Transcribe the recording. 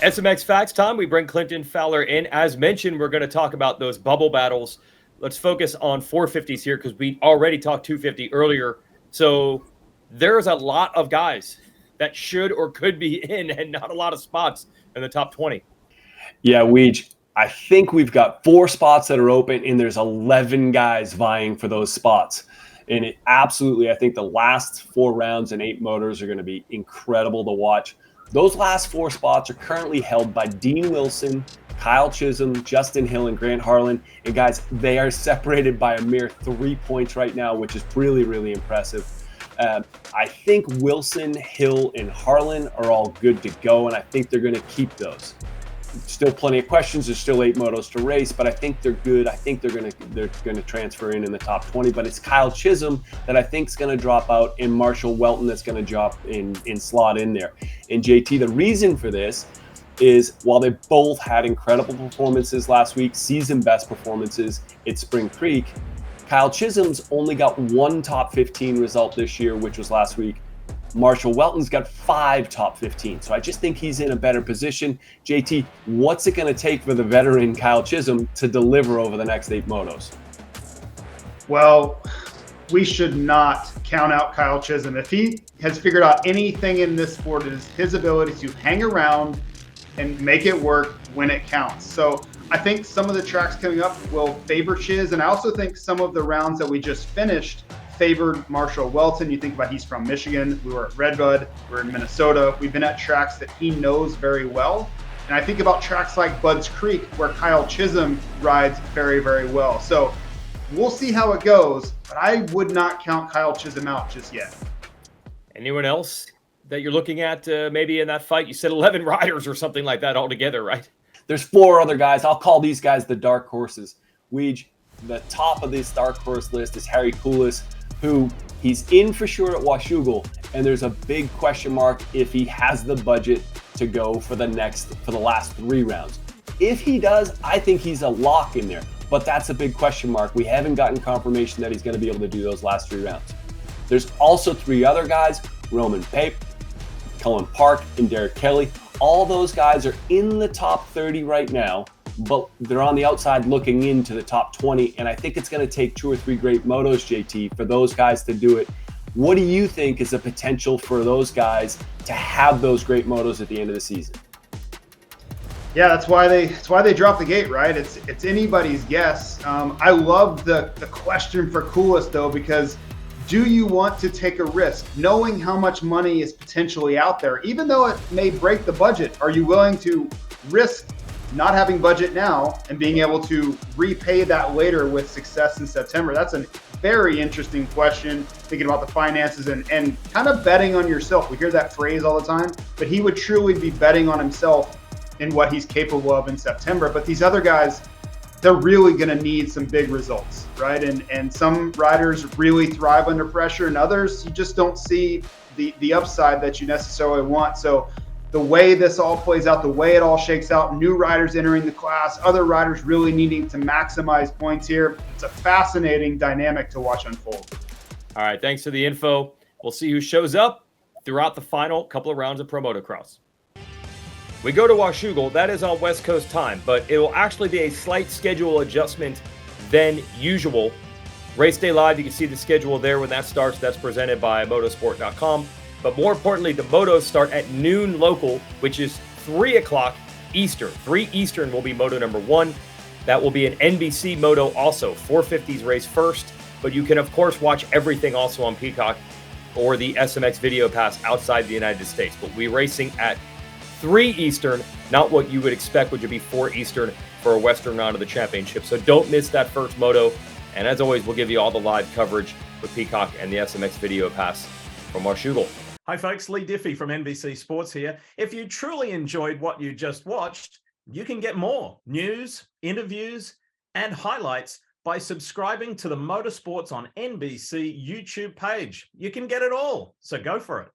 SMX Facts time. We bring Clinton Fowler in. As mentioned, we're going to talk about those bubble battles. Let's focus on 450s here because we already talked 250 earlier. So there's a lot of guys that should or could be in and not a lot of spots in the top 20. Yeah, I think we've got 4 spots that are open, and there's 11 guys vying for those spots. And I think the last 4 rounds and 8 motors are going to be incredible to watch. Those last 4 spots are currently held by Dean Wilson, Kyle Chisholm, Justin Hill, and Grant Harlan. And guys, they are separated by a mere 3 points right now, which is really, really impressive. I think Wilson, Hill, and Harlan are all good to go, and I think they're going to keep those. Still plenty of questions. There's still 8 motos to race, but I think they're good. I think they're going to transfer in the top 20. But it's Kyle Chisholm that I think is going to drop out, and Marshall Welton that's going to drop in slot in there. And JT, the reason for this is while they both had incredible performances last week, season best performances at Spring Creek, Kyle Chisholm's only got 1 top 15 result this year, which was last week. Marshall Welton's got 5 top 15. So I just think he's in a better position. JT, what's it going to take for the veteran Kyle Chisholm to deliver over the next 8 motos? Well, we should not count out Kyle Chisholm. If he has figured out anything in this sport, it is his ability to hang around and make it work when it counts. So I think some of the tracks coming up will favor Chiz, and I also think some of the rounds that we just finished favored Marshall Welton. You think about he's from Michigan. We were at Redbud. We're in Minnesota. We've been at tracks that he knows very well. And I think about tracks like Budds Creek, where Kyle Chisholm rides very, very well. So we'll see how it goes, but I would not count Kyle Chisholm out just yet. Anyone else that you're looking at maybe in that fight? You said 11 riders or something like that altogether, right? There's 4 other guys. I'll call these guys the dark horses. The top of this dark horse list is Harry Coulis, who he's in for sure at Washougal, and there's a big question mark if he has the budget to go for the last 3 rounds. If he does, I think he's a lock in there, but that's a big question mark. We haven't gotten confirmation that he's going to be able to do those last 3 rounds. There's also 3 other guys, Roman Pape, Cullen Park, and Derek Kelly. All those guys are in the top 30 right now, but they're on the outside looking into the top 20, and I think it's going to take 2 or 3 great motos, JT, for those guys to do it. What do you think is the potential for those guys to have those great motos at the end of the season? Yeah, that's why they dropped the gate, right? It's anybody's guess. I love the question for Coulis, though, because do you want to take a risk knowing how much money is potentially out there? Even though it may break the budget, are you willing to risk not having budget now and being able to repay that later with success in September? That's a very interesting question, thinking about the finances and kind of betting on yourself. We hear that phrase all the time, but he would truly be betting on himself in what he's capable of in September. But these other guys, they're really going to need some big results, right? And some riders really thrive under pressure, and others you just don't see the upside that you necessarily want. So the way this all plays out, the way it all shakes out, new riders entering the class, other riders really needing to maximize points here. It's a fascinating dynamic to watch unfold. All right, thanks for the info. We'll see who shows up throughout the final couple of rounds of Pro Motocross. We go to Washougal. That is on West Coast time, but it will actually be a slight schedule adjustment than usual. Race Day Live, you can see the schedule there when that starts. That's presented by motorsport.com. But more importantly, the motos start at noon local, which is 3 o'clock Eastern. 3 Eastern will be moto number 1. That will be an NBC moto also. 450s race first, but you can, of course, watch everything also on Peacock or the SMX Video Pass outside the United States. But we're racing at 3 Eastern, not what you would expect, which would be 4 Eastern for a Western round of the championship. So don't miss that first moto. And as always, we'll give you all the live coverage with Peacock and the SMX Video Pass from Washougal. Hi folks, Lee Diffie from NBC Sports here. If you truly enjoyed what you just watched, you can get more news, interviews, and highlights by subscribing to the Motorsports on NBC YouTube page. You can get it all, so go for it.